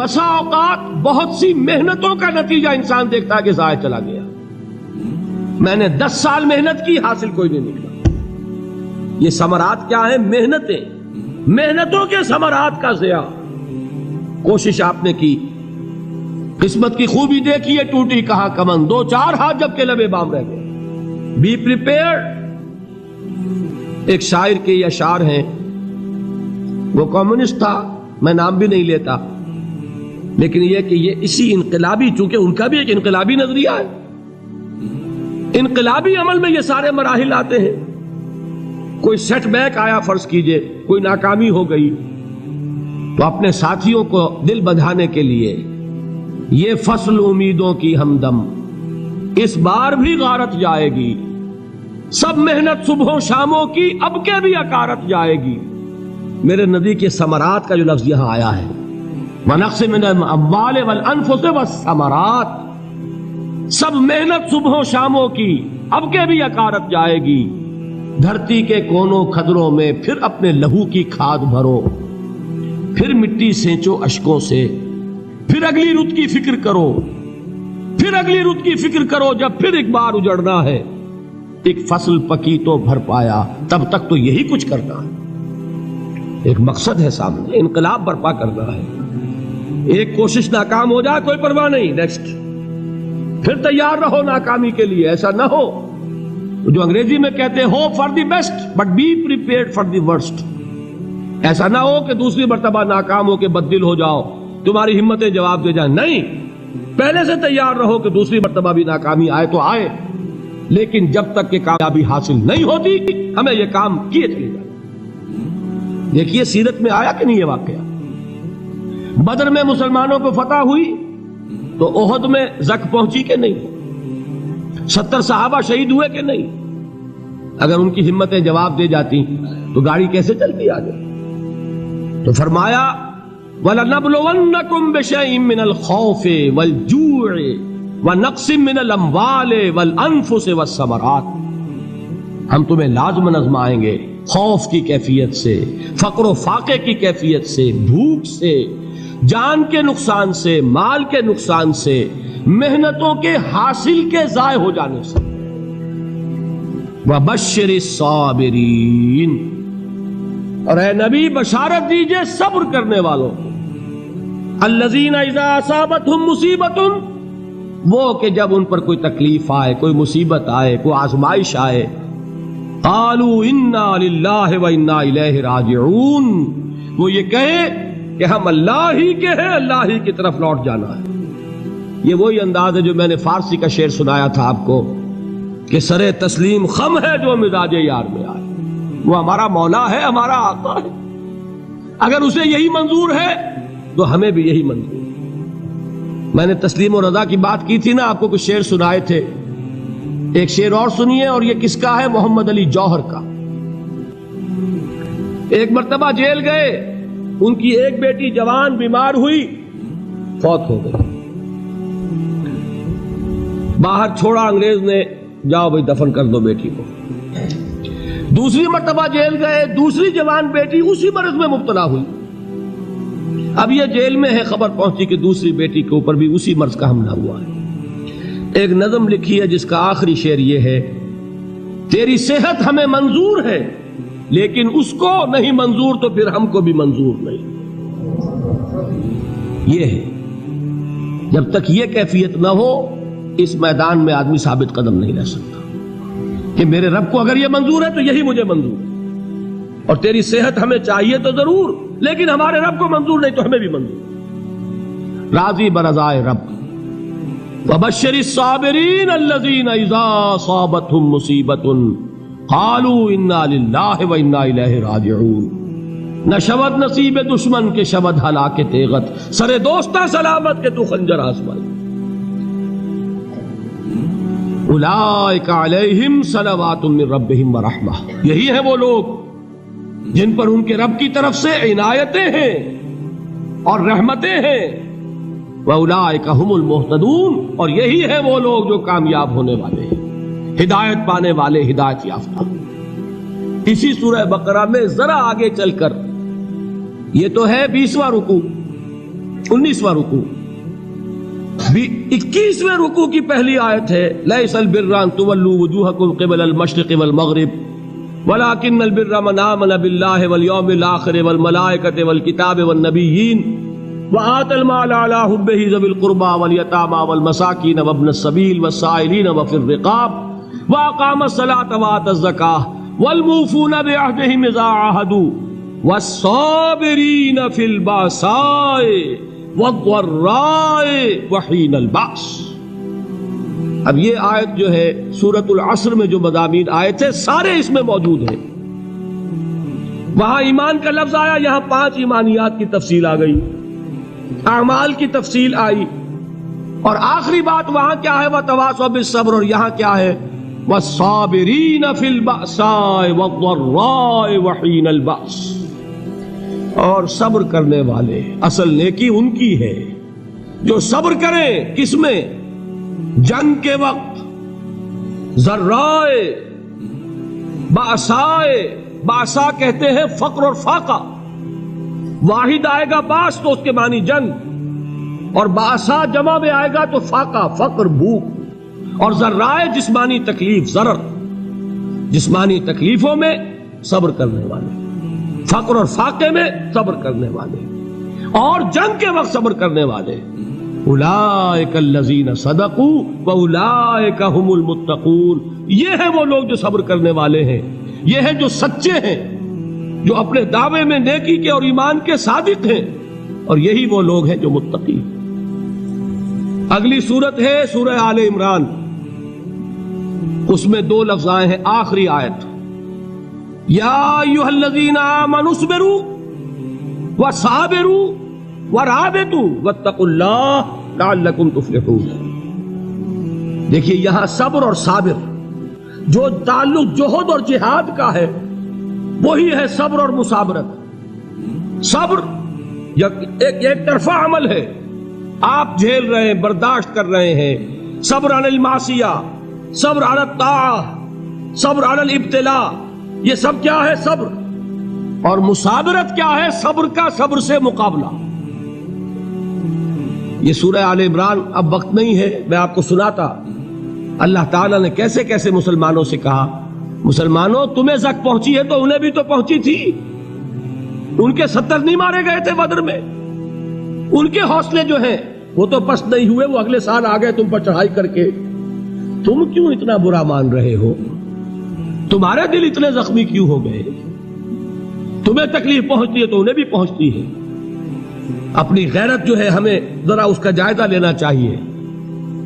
بسا اوقات بہت سی محنتوں کا نتیجہ انسان دیکھتا ہے کہ ضائع چلا گیا. میں نے 10 سال محنت کی، حاصل کوئی نہیں نکلا. یہ ثمرات کیا ہیں؟ محنتوں کے ثمرات کا ضیاع. کوشش آپ نے کی، قسمت کی خوبی دیکھی ہے، ٹوٹی کہاں کمن، 2-4 ہاتھ جب کے لبے بام رہ گئے. Be prepared. ایک شاعر کے یہ اشعار ہیں، وہ کمیونسٹ تھا، میں نام بھی نہیں لیتا، لیکن یہ کہ یہ اسی انقلابی، چونکہ ان کا بھی ایک انقلابی نظریہ ہے، انقلابی عمل میں یہ سارے مراحل آتے ہیں. کوئی سیٹ بیک آیا، فرض کیجئے کوئی ناکامی ہو گئی، تو اپنے ساتھیوں کو دل بندھانے کے لیے یہ فصل امیدوں کی ہمدم اس بار بھی غارت جائے گی، سب محنت صبحوں شاموں کی اب کے بھی اکارت جائے گی. میرے نبی کے ثمرات کا جو لفظ یہاں آیا ہے، وَنَقْصٍ مِّنَ الْأَمْوَالِ وَالْأَنفُسِ وَالثَّمَرَاتِ، سب محنت صبحوں شاموں کی اب کے بھی اکارت جائے گی. دھرتی کے کونوں کھدروں میں پھر اپنے لہو کی کھاد بھرو، پھر مٹی سینچو اشکوں سے، پھر اگلی رت کی فکر کرو، پھر اگلی رت کی فکر کرو. جب پھر ایک بار اجڑنا ہے، ایک فصل پکی تو بھر پایا، تب تک تو یہی کچھ کرنا ہے. ایک مقصد ہے سامنے، انقلاب برپا کرنا ہے. ایک کوشش ناکام ہو جائے کوئی پرواہ نہیں، نیکسٹ. پھر تیار رہو ناکامی کے لیے. ایسا نہ ہو جو انگریزی میں کہتے ہیں hope for the best but be prepared for the worst. ایسا نہ ہو کہ دوسری مرتبہ ناکام ہو کے بددل ہو جاؤ، تمہاری ہمتیں جواب دے جائیں. نہیں، پہلے سے تیار رہو کہ دوسری مرتبہ بھی ناکامی آئے تو آئے، لیکن جب تک کہ کامیابی حاصل نہیں ہوتی ہمیں یہ کام کیے چلے جائیں. دیکھیے سیرت میں آیا کہ نہیں یہ واقعہ. بدر میں مسلمانوں کو فتح ہوئی تو احد میں زک پہنچی کہ نہیں؟ 70 صحابہ شہید ہوئے کہ نہیں؟ اگر ان کی ہمتیں جواب دے جاتی تو گاڑی کیسے چلتی آگے؟ تو فرمایا وَلَنَبْلُوَنَّكُمْ بِشَيْءٍ مِّنَ الْخَوْفِ وَالْجُوعِ وَنَقْصٍ مِّنَ الْأَمْوَالِ وَالْأَنفُسِ وَالثَّمَرَاتِ. ہم تمہیں لازم آزمائیں گے، خوف کی کیفیت سے، فقر و فاقے کی کیفیت سے، بھوک سے، جان کے نقصان سے، مال کے نقصان سے، محنتوں کے حاصل کے ضائع ہو جانے سے. وَبَشِّرِ الصَّابِرِينَ، اور اے نبی بشارت دیجئے صبر کرنے والوں کو. الَّذِينَ إِذَا أَصَابَتْهُمْ مُصِيبَةٌ، وہ کہ جب ان پر کوئی تکلیف آئے، کوئی مصیبت آئے، کوئی آزمائش آئے، قالوا انا للہ و انا الیہ راجعون، وہ یہ کہیں کہ ہم اللہ ہی کے ہیں، اللہ ہی کی طرف لوٹ جانا ہے. یہ وہی انداز ہے جو میں نے فارسی کا شعر سنایا تھا آپ کو کہ سرے تسلیم خم ہے جو مزاج یار میں آئے. وہ ہمارا مولا ہے، ہمارا آقا ہے، اگر اسے یہی منظور ہے تو ہمیں بھی یہی منظور ہے. میں نے تسلیم و رضا کی بات کی تھی نا، آپ کو کچھ شعر سنائے تھے. ایک شعر اور سنیے، اور یہ کس کا ہے؟ محمد علی جوہر کا. ایک مرتبہ جیل گئے، ان کی ایک بیٹی جوان بیمار ہوئی، فوت ہو گئی. باہر چھوڑا انگریز نے، جاؤ بھائی دفن کر دو بیٹی کو. دوسری مرتبہ جیل گئے، دوسری جوان بیٹی اسی مرض میں مبتلا ہوئی. اب یہ جیل میں ہے، خبر پہنچی کہ دوسری بیٹی کے اوپر بھی اسی مرض کا حملہ ہوا ہے. ایک نظم لکھی ہے جس کا آخری شعر یہ ہے، تیری صحت ہمیں منظور ہے لیکن اس کو نہیں منظور تو پھر ہم کو بھی منظور نہیں. یہ ہے، جب تک یہ کیفیت نہ ہو اس میدان میں آدمی ثابت قدم نہیں رہ سکتا کہ میرے رب کو اگر یہ منظور ہے تو یہی مجھے منظور ہے، اور تیری صحت ہمیں چاہیے تو ضرور، لیکن ہمارے رب کو منظور نہیں تو ہمیں بھی منظور. راضی برضائے رب. وَبَشِّرِ الصَّابِرِينَ الَّذِينَ إِذَا أَصَابَتْهُمْ مُصِيبَةٌ قَالُوا إِنَّا لِلَّهِ وَإِنَّا إِلَيْهِ رَاجِعُونَ. نہ شود نصیب دشمن کے شود ہلاک تیغت، سر دوستہ سلامت کے تو خنجر آزمائی. اولئک علیہم صلوات من ربہم ورحمہ، یہی ہے وہ لوگ جن پر ان کے رب کی طرف سے عنایتیں ہیں اور رحمتیں ہیں. وَأُولَٰئِكَ هُمُ الْمُهْتَدُونَ، اور یہی ہے وہ لوگ جو کامیاب ہونے والے ہیں، ہدایت پانے والے، ہدایت یافتہ. اسی سورہ بقرہ میں ذرا آگے چل کر، یہ تو ہے 20واں رکوع، 19واں رکوع. 21ویں رکوع کی پہلی آیت ہے لیس البر ان تولوا وجوہکم قبل المشرق والمغرب ولكن البر من آمن بالله واليوم الآخر والملائكة والكتاب والنبيين وآتى المال على حبه ذوي القربى واليتامى والمساكين وابن السبيل والسائلين وفي الرقاب وأقام الصلاة وآتى الزكاة والموفون بعهدهم إذا عاهدوا والصابرين في البأساء والضراء وحين البأس. اب یہ آیت جو ہے سورۃ العصر میں جو مضامین آئے تھے سارے اس میں موجود ہیں. وہاں ایمان کا لفظ آیا، یہاں 5 ایمانیات کی تفصیل آ گئی، اعمال کی تفصیل آئی، اور آخری بات وہاں کیا ہے وتواصوا بالصبر، اور یہاں کیا ہے والصابرین فی البأساء والضراء وحین البأس. اور صبر کرنے والے، اصل نیکی ان کی ہے جو صبر کریں. کس میں؟ جنگ کے وقت. ذرائے باسائے، باسا کہتے ہیں فقر اور فاقہ. واحد آئے گا باس تو اس کے معنی جنگ، اور باسا جمع میں آئے گا تو فاقہ فقر بھوک. اور ذرائے جسمانی تکلیف، ضرر جسمانی تکلیفوں میں صبر کرنے والے، فقر اور فاقے میں صبر کرنے والے، اور جنگ کے وقت صبر کرنے والے. اولئک الذین صدقوا واولئک هم المتقون. یہ ہیں وہ لوگ جو صبر کرنے والے ہیں، یہ ہیں جو سچے ہیں، جو اپنے دعوے میں نیکی کے اور ایمان کے صادق ہیں، اور یہی وہ لوگ ہیں جو متقی. اگلی سورت ہے سورہ آل عمران، اس میں 2 لفظ آئے ہیں. آخری آیت یا ایھا الذین آمنوا اصبروا وصابروا ورابطوا واتقوا اللہ لعلکم تفلحون. دیکھیے یہاں صبر اور صابر جو تعلق جوہد اور جہاد کا ہے وہی ہے صبر اور مصابرت. صبر ایک طرفہ عمل ہے، آپ جھیل رہے ہیں، برداشت کر رہے ہیں. صبر علی المعصیہ، صبر علی الطاعہ، صبر علی الابتلاء، یہ سب کیا ہے؟ صبر. اور مصابرت کیا ہے؟ صبر کا صبر سے مقابلہ. یہ سورہ آل عمران اب وقت نہیں ہے، میں آپ کو سناتا اللہ تعالیٰ نے کیسے کیسے مسلمانوں سے کہا. مسلمانوں تمہیں زک پہنچی ہے تو انہیں بھی تو پہنچی تھی. ان کے 70 نہیں مارے گئے تھے بدر میں؟ ان کے حوصلے جو ہیں وہ تو پست نہیں ہوئے، وہ اگلے سال آ گئے تم پر چڑھائی کر کے. تم کیوں اتنا برا مان رہے ہو؟ تمہارے دل اتنے زخمی کیوں ہو گئے؟ تمہیں تکلیف پہنچتی ہے تو انہیں بھی پہنچتی ہے. اپنی غیرت جو ہے ہمیں ذرا اس کا جائزہ لینا چاہیے.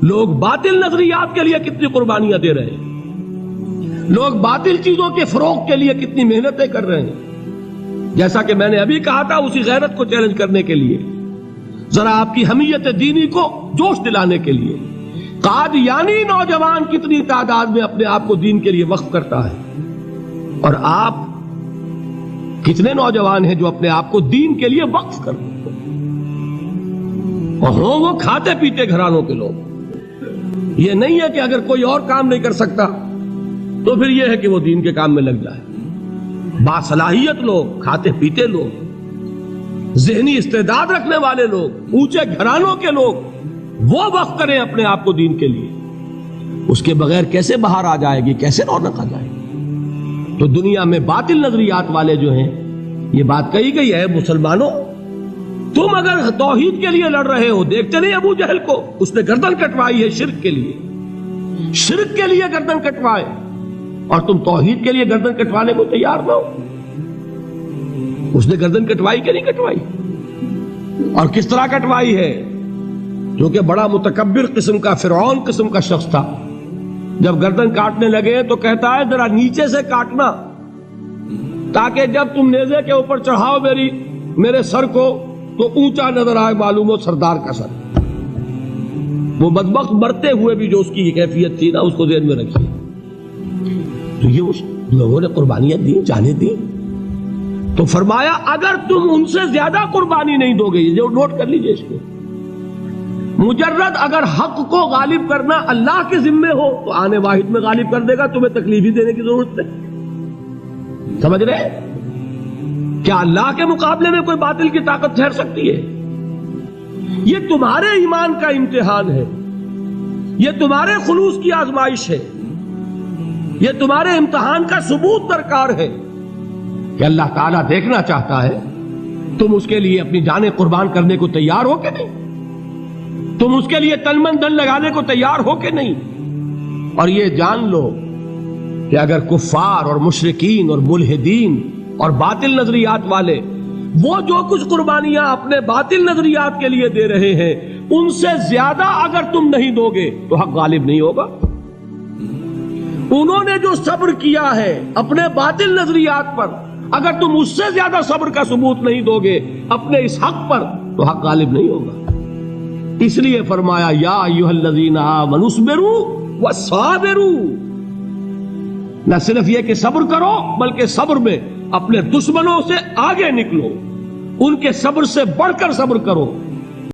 لوگ باطل نظریات کے لیے کتنی قربانیاں دے رہے ہیں، لوگ باطل چیزوں کے فروغ کے لیے کتنی محنتیں کر رہے ہیں. جیسا کہ میں نے ابھی کہا تھا، اسی غیرت کو چیلنج کرنے کے لیے، ذرا آپ کی حمیت دینی کو جوش دلانے کے لیے، قادیانی نوجوان کتنی تعداد میں اپنے آپ کو دین کے لیے وقف کرتا ہے، اور آپ کتنے نوجوان ہیں جو اپنے آپ کو دین کے لیے وقف کرتے ہیں، اور ہوں وہ کھاتے پیتے گھرانوں کے لوگ. یہ نہیں ہے کہ اگر کوئی اور کام نہیں کر سکتا تو پھر یہ ہے کہ وہ دین کے کام میں لگ جائے. باصلاحیت لوگ، کھاتے پیتے لوگ، ذہنی استعداد رکھنے والے لوگ، اونچے گھرانوں کے لوگ، وہ وقف کریں اپنے آپ کو دین کے لیے. اس کے بغیر کیسے باہر آ جائے گی، کیسے رونق آ جائے گی؟ تو دنیا میں باطل نظریات والے جو ہیں، یہ بات کہی گئی ہے مسلمانوں تم اگر توحید کے لیے لڑ رہے ہو، دیکھتے نہیں ابو جہل کو، اس نے گردن کٹوائی ہے شرک کے لیے، شرک کے لیے گردن کٹوائے، اور تم توحید کے لیے گردن کٹوانے کو تیار نہ ہو. اس نے گردن کٹوائی کہ نہیں کٹوائی؟ اور کس طرح کٹوائی ہے؟ جو کہ بڑا متکبر قسم کا، فرعون قسم کا شخص تھا. جب گردن کاٹنے لگے تو کہتا ہے ذرا نیچے سے کاٹنا، تاکہ جب تم نیزے کے اوپر چڑھاؤ میرے سر کو تو اونچا نظر آئے، معلوم ہو سردار کا سر. وہ بدبخت مرتے ہوئے بھی جو اس کی کیفیت تھی نا، اس کو ذہن میں رکھیے. تو یہ اس لوگوں نے قربانیاں دی، جانیں دی. تو فرمایا اگر تم ان سے زیادہ قربانی نہیں دو گے، یہ نوٹ کر لیجئے اس کو، مجرد اگر حق کو غالب کرنا اللہ کے ذمے ہو تو آنے واحد میں غالب کر دے گا، تمہیں تکلیف ہی دینے کی ضرورت نہیں. سمجھ رہے؟ کیا اللہ کے مقابلے میں کوئی باطل کی طاقت ٹھہر سکتی ہے؟ یہ تمہارے ایمان کا امتحان ہے، یہ تمہارے خلوص کی آزمائش ہے، یہ تمہارے امتحان کا ثبوت درکار ہے کہ اللہ تعالیٰ دیکھنا چاہتا ہے تم اس کے لیے اپنی جانیں قربان کرنے کو تیار ہو کہ نہیں، تم اس کے لیے تن من دھن لگانے کو تیار ہو کہ نہیں۔ اور یہ جان لو کہ اگر کفار اور مشرکین اور ملحدین اور باطل نظریات والے وہ جو کچھ قربانیاں اپنے باطل نظریات کے لیے دے رہے ہیں ان سے زیادہ اگر تم نہیں دو گے تو حق غالب نہیں ہوگا۔ انہوں نے جو صبر کیا ہے اپنے باطل نظریات پر، اگر تم اس سے زیادہ صبر کا ثبوت نہیں دو گے اپنے اس حق پر تو حق غالب نہیں ہوگا۔ اس لیے فرمایا یا ایھا الذین آمنوا اصبروا وصابروا، نہ صرف یہ کہ صبر کرو بلکہ صبر میں اپنے دشمنوں سے آگے نکلو، ان کے صبر سے بڑھ کر صبر کرو،